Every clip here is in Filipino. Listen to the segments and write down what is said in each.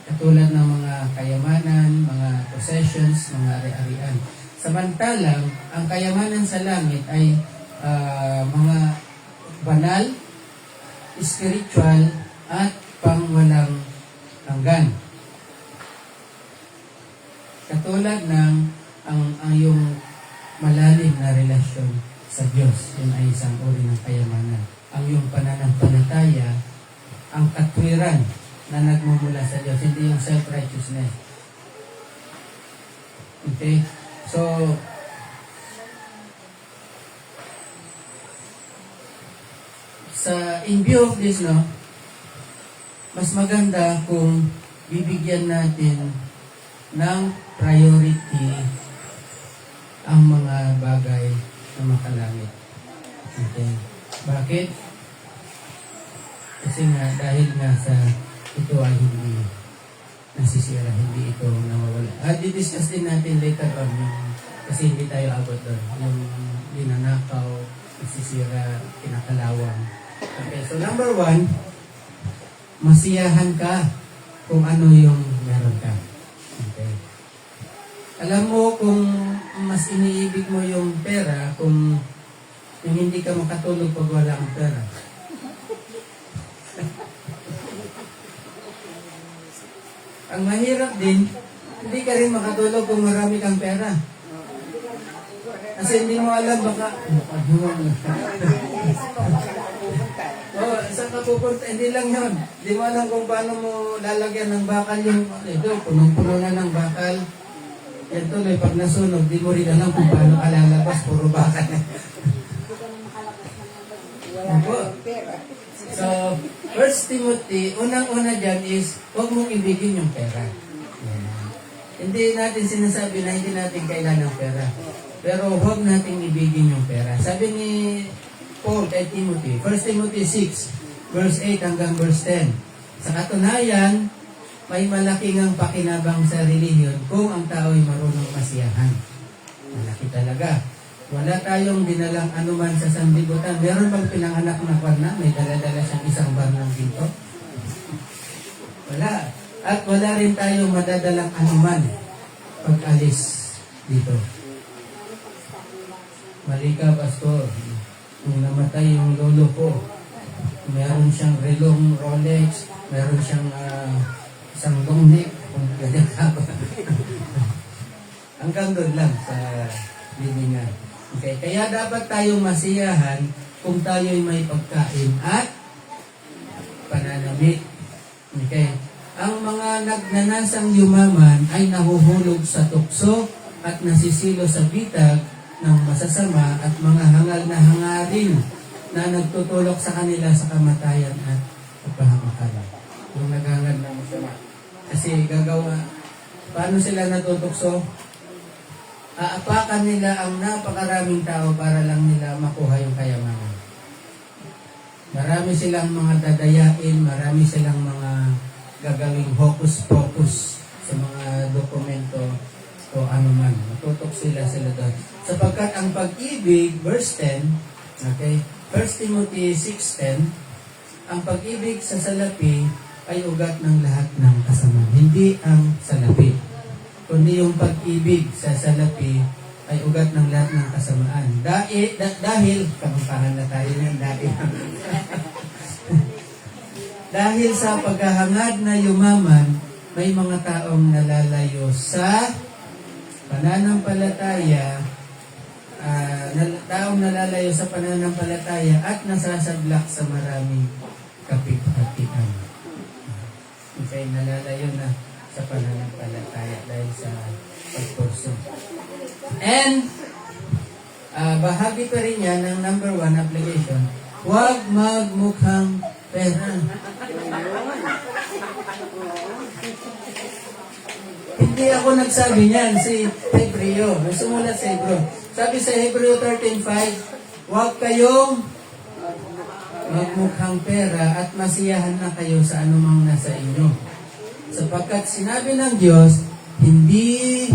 Katulad ng mga kayamanan, mga possessions, mga ari-arian. Samantalang, ang kayamanan sa langit ay mga banal, spiritual, at pangwalang hanggan. Katulad ng ang yung malalim na relasyon sa Diyos, yun ay isang uri ng kayamanan. Ang yung pananampalataya, ang katwiran na nagmumula sa Diyos, hindi yung self-righteousness. Okay? So, in view of this, no, mas maganda kung bibigyan natin ng priority ang mga bagay na makalangit. Okay? Bakit? Kasi nga, dahil nga sa ito ay hindi nasisira, hindi ito nawawala. At di-discuss din natin later on kasi hindi tayo abot doon. Yung linanakaw, nasisira, kinakalawang. Okay, so number 1, masiyahan ka kung ano yung meron ka. Okay. Alam mo kung mas iniibig mo yung pera kung yung hindi ka makatulog pag wala kang pera. Ang mahirap din, hindi ka rin makatulog kung marami kang pera. Kasi hindi mo alam baka saan ka pupunta? Hindi lang yun. Hindi mo alam kung paano mo lalagyan ng bakal yung ito, punong-puno na ng bakal. Yan tuloy, pag nasunog, di mo rin alam kung paano ka lalabas, puro bakal. So, 1 Timothy, unang-una dyan is, huwag mong ibigin yung pera. Hindi natin sinasabi na hindi natin kailangan ng pera. Pero huwag natin ibigin yung pera. Sabi ni Paul kay Timothy, 1 Timothy 6, verse 8 hanggang verse 10. Sa katunayan, may malaking ang pakinabang sa relihiyon kung ang tao ay marunong masiyahan. Malaki talaga. Wala tayong dinalang anuman sa sanlibutan. Meron bang pinanganak na kwarna? May dala-dala siyang isang bar ng ginto? Wala. At wala rin tayong madadalang anuman pag-alis dito. Mali ka, Pastor. Nung namatay yung lolo ko, meron siyang relong Rolex, meron siyang isang long neck, kung ganyan ka ba. Hanggang doon lang sa liningan. Okay, kaya dapat tayong masiyahan kung tayo'y may pagkain at pananamit. Okay. Ang mga nagnanasang yumaman ay nahuhulog sa tukso at nasisilo sa bitag ng masasama at mga hangal na hangarin na nagtutulok sa kanila sa kamatayan at kapahamakan. Yung naghangad na masama. Kasi gagawa, paano sila natutukso? Aapakan nila ang napakaraming tao para lang nila makuha yung kayamanan. Marami silang mga dadayain, marami silang mga gagawing hocus-pocus sa mga dokumento o anuman. Matutok sila doon. Sapagkat ang pag-ibig, verse 10, okay, 1 Timothy 6:10, ang pag-ibig sa salapi ay ugat ng lahat ng kasamaan. Hindi ang salapi, kundi yung pag-ibig sa salapi ay ugat ng lahat ng kasamaan. Dahil kamumpahan na tayo ng dahil sa paghahangad na yumaman, may mga taong nalalayo sa pananampalataya, taong nalalayo sa pananampalataya at nasasablak sa maraming kapit-hatian. Okay, nalalayo na sa pananampalataya dahil sa pagporso. And, bahagi pa rin yan ng number 1 application, huwag magmukhang pera. Hindi ako nagsabi niyan, si Hebreo. Sumulat sa Hebreo. Sabi sa Hebreo 13:5, huwag kayong magmukhang pera at masiyahan na kayo sa anumang nasa inyo. Sapagkat sinabi ng Diyos, hindi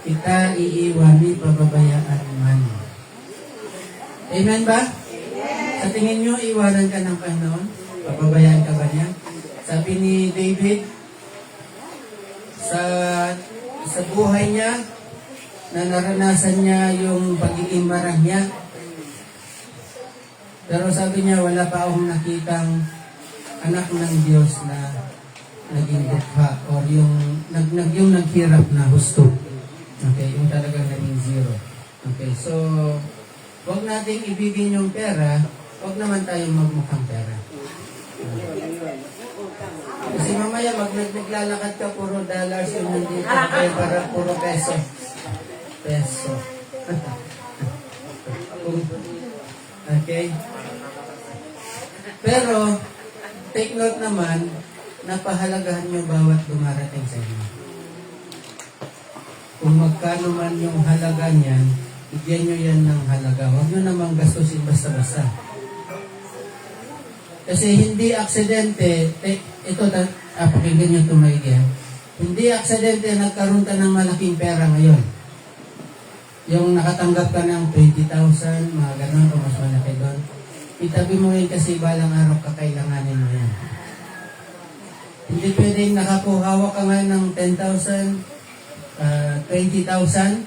kita iiwan ni pababayaan man. Amen ba? Sa tingin nyo, iwanan ka ng Panginoon? Pababayaan ka ba niya? Sabi ni David, sa sa buhay niya, na naranasan niya yung pagiging marahya. Pero sabi niya, wala pa akong nakitang anak ng Diyos na naging dukha or yung naghirap na husto. Okay, yung talagang naging zero. Okay, so wag nating ibigin yung pera, wag naman tayong magmukhang pera. Kasi mamaya maglalakad ka, puro dollars yung nandito, kaya para puro peso. Peso. Okay? Pero, take note naman, napahalagahan nyo bawat dumarating sa inyo. Kung magkano man yung halaga niyan, bigyan nyo yan ng halaga. Huwag nyo namang gastusin basta-basta. Kasi hindi aksidente, ito, pakinggan nyo ito maigi. Hindi aksidente nagkaroon ka ng malaking pera ngayon. Yung nakatanggap ka ng 20,000, mga ganun, o mas malaki doon. Itabi mo rin kasi balang araw kakailanganin mo yan. Hindi pwedeng hawak ka ngayon ng 10,000, 20,000.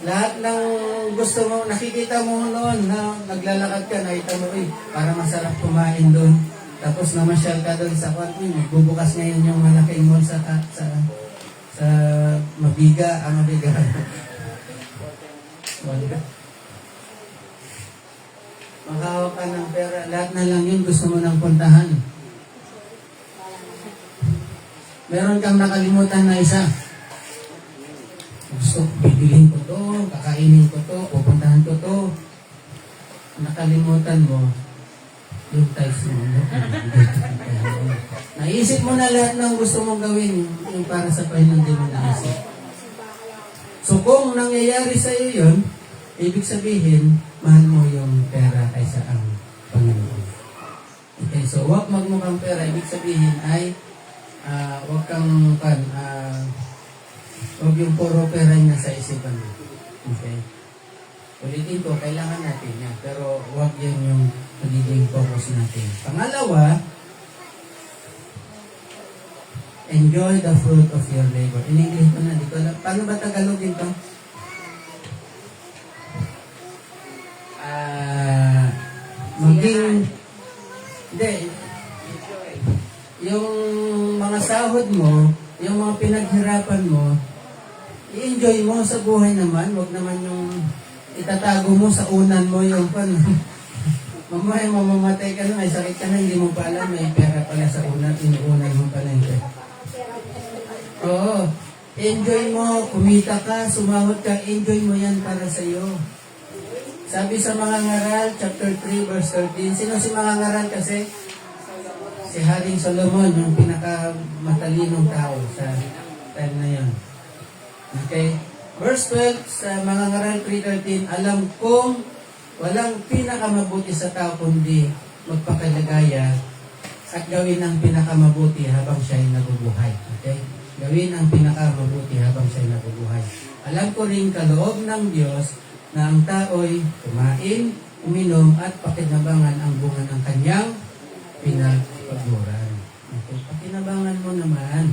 Lahat ng gusto mo, nakikita mo noon na naglalakad ka, nakita mo, para masarap kumain doon. Tapos namasyal ka doon sa kwarto, magbubukas ngayon yung malaking mall sa Mabiga, Mabiga. Makahawak ka ng pera, lahat na lang yun gusto mo nang puntahan. Meron kang nakalimutan na isa. Gusto, bibilhin ko to, kakainin ko to, pupuntahan ko to. Nakalimutan mo, yung types mo. Naisip mo na lahat ng gusto mong gawin, yung para sa Panginoon din mo naisip. So kung nangyayari sa iyo yun, ibig sabihin, mahal mo yung pera kaysa ang Panginoon. Okay, so huwag magmukhang pera, ibig sabihin ay huwag kang huwag yung puro pera yung nasa isipan mo. Okay? Ulitin ko, kailangan natin yan. Pero huwag yan yung magiging focus natin. Pangalawa, enjoy the fruit of your labor. In English ko na, di ko alam. Paano ba Tagalogin to? Hindi. Yung mga sahod mo, yung mga pinaghirapan mo, i-enjoy mo sa buhay naman. Huwag naman yung itatago mo sa unan mo yung mamaya mamamatay ka na, may sakit ka na, hindi mo pa alam, may pera pala sa unan, inuunan mo pala yun. Oo. Enjoy mo, kumita ka, sumahod ka, enjoy mo yan para sa iyo. Sabi sa mga ngaral, chapter 3, verse 13, sino si mga ngaral kasi? Si Haring Solomon, yung pinakamatalinong tao sa time na yun. Okay? Verse 12, sa mga ngaral 3.13, alam kong walang pinakamabuti sa tao kundi magpakaligaya at gawin ang pinakamabuti habang siya'y nabubuhay. Okay? Gawin ang pinakamabuti habang siya'y nabubuhay. Alam ko rin kaloob ng Diyos na ang tao'y kumain, uminom at pakinabangan ang bunga ng kanyang pinagpaguran. Okay? Pakinabangan mo naman.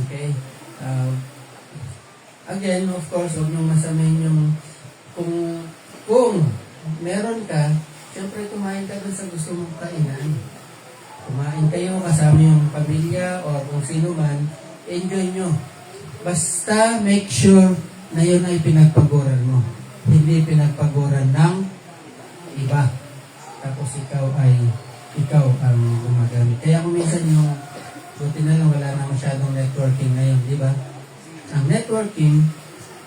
Okay? Again, of course, huwag nung masamayin yung kung meron ka, siyempre kumain ka dun sa gusto mong kainan. Kumain kayo kasama yung pamilya o kung sino man, enjoy nyo. Basta make sure na yun ay pinagpaguran mo. Hindi pinagpaguran ng iba. Tapos ikaw ang gumagamit. Kaya kung minsan yung buti na lang wala na masyadong networking ngayon, di ba? Ang networking,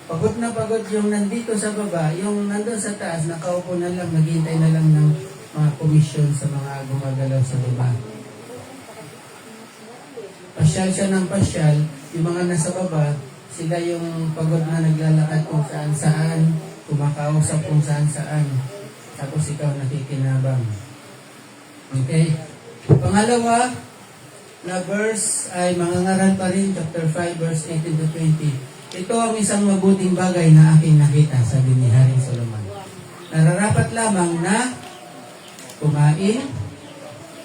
pagod na pagod yung nandito sa baba, yung nandun sa taas, nakaupo na lang, naghihintay na lang ng mga komisyon sa mga gumagalaw sa baba. Pasyal siya ng pasyal, yung mga nasa baba, sila yung pagod na naglalakad kung saan-saan, kumakausap kung saan-saan, tapos ikaw nakikinabang. Okay? Pangalawa, na verse ay mga ngaral pa rin, chapter 5, verse 18 to 20. Ito ang isang mabuting bagay na aking nakita, sabi ni Haring Solomon. Nararapat lamang na kumain,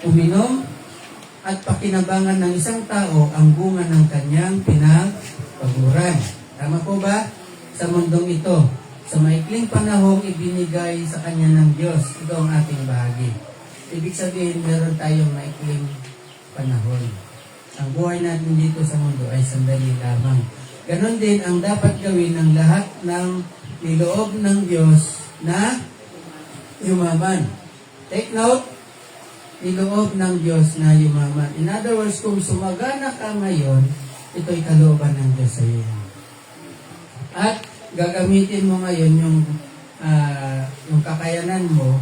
uminom, at pakinabangan ng isang tao ang bunga ng kanyang pinagpaguran. Tama po ba? Sa mundong ito, sa maikling panahong ibinigay sa kanya ng Diyos, ito ang ating bahagi. Ibig sabihin, meron tayong maikling panahon. Ang buhay natin dito sa mundo ay sandali lamang. Ganon din ang dapat gawin ng lahat ng niloob ng Diyos na yumaman. Take note, niloob ng Diyos na yumaman. In other words, kung sumagana ka ngayon, ito'y kalooban ng Diyos sa iyo. At gagamitin mo ngayon yung kakayanan mo,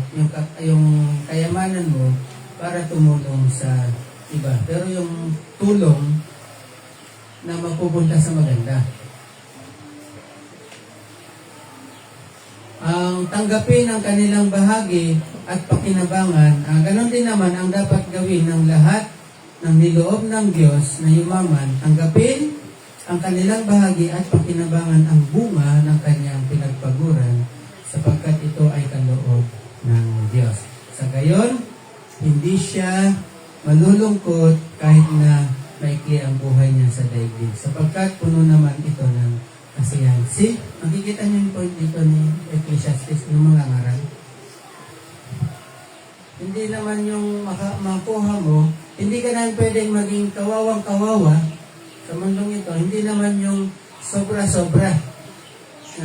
yung kayamanan mo para tumulong sa iba. Pero yung tulong na mapupunta sa maganda. Ang tanggapin ang kanilang bahagi at pakinabangan, ganon din naman ang dapat gawin ng lahat ng niloob ng Diyos na yumaman, tanggapin ang kanilang bahagi at pakinabangan ang bunga ng kanyang pinagpaguran sapagkat ito ay kaloob ng Diyos. Sa gayon, hindi siya malulungkot kahit na maikli ang buhay niya sa daigdig sapagkat puno naman ito ng kasiyahan. See, makikita niyo yung point dito ni Ecclesiastes ng mga ngaral. Hindi naman yung makuha mo, hindi ka na pwedeng maging kawawang-kawawa sa mundong ito. Hindi naman yung sobra-sobra.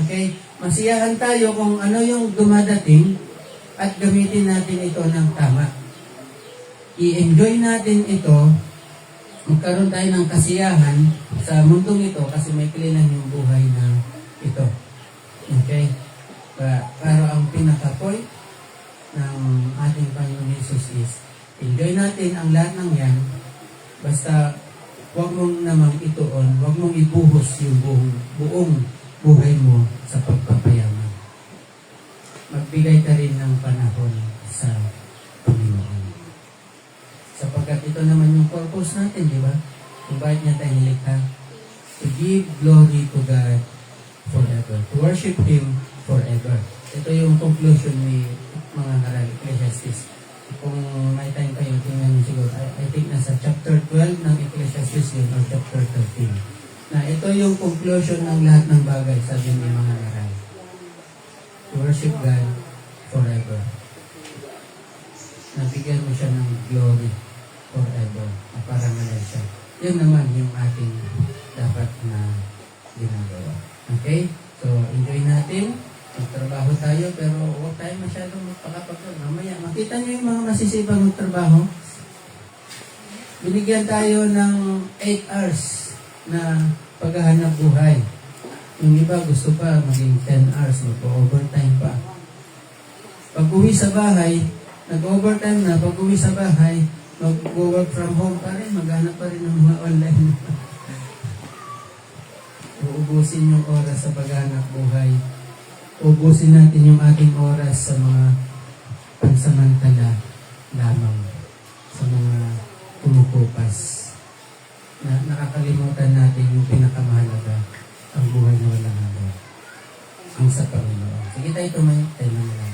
Okay? Masiyahan tayo kung ano yung dumadating at gamitin natin ito ng tama. I-enjoy natin ito, magkaroon tayo ng kasiyahan sa mundong ito kasi may kilinan yung buhay na ito. Okay? Pero ang pinaka-point ng ating Panginoon Jesus is enjoy natin ang lahat ng yan basta huwag mong namang ituon, huwag mong ibuhos yung buong buhay mo sa pagpapayaman. Magbigay ka rin ng panahon sa Panginoon. Sapagkat ito naman yung purpose natin, di ba? Kung bakit niya tayo nilikha? To give glory to God forever. To worship Him forever. Ito yung conclusion ni mga ngaral, Ecclesiastes. Kung may time kayo, tingnan nyo siguro. I think nasa chapter 12 ng Ecclesiastes yun or chapter 13. Na ito yung conclusion ng lahat ng bagay, sabi ni mga ngaral. To worship God forever. Nabigyan mo siya ng glory forever. Parangalan siya. Yun naman yung ating dapat na ginagawa. Okay? So, enjoy natin. Magtrabaho tayo, pero huwag tayo masyadong magpakapagod. Mamaya, makita niyo yung mga masisipag magtrabaho. Binigyan tayo ng 8 hours na paghahanap buhay. Yung iba gusto pa maging 10 hours, magpo-overtime pa. Pag uwi sa bahay, nag-overtime na, pag uwi sa bahay, mag-work from home pa rin, maghanap pa rin ng mga online. Uubusin yung oras sa paghanap buhay. Ubusin natin yung ating oras sa mga pansamantala lamang, sa mga kumukupas. Na nakakalimutan natin yung pinakamahalaga, ang buhay na walang hanggan, ang sa Panginoon. Sige tayo tumayo, tayo naman.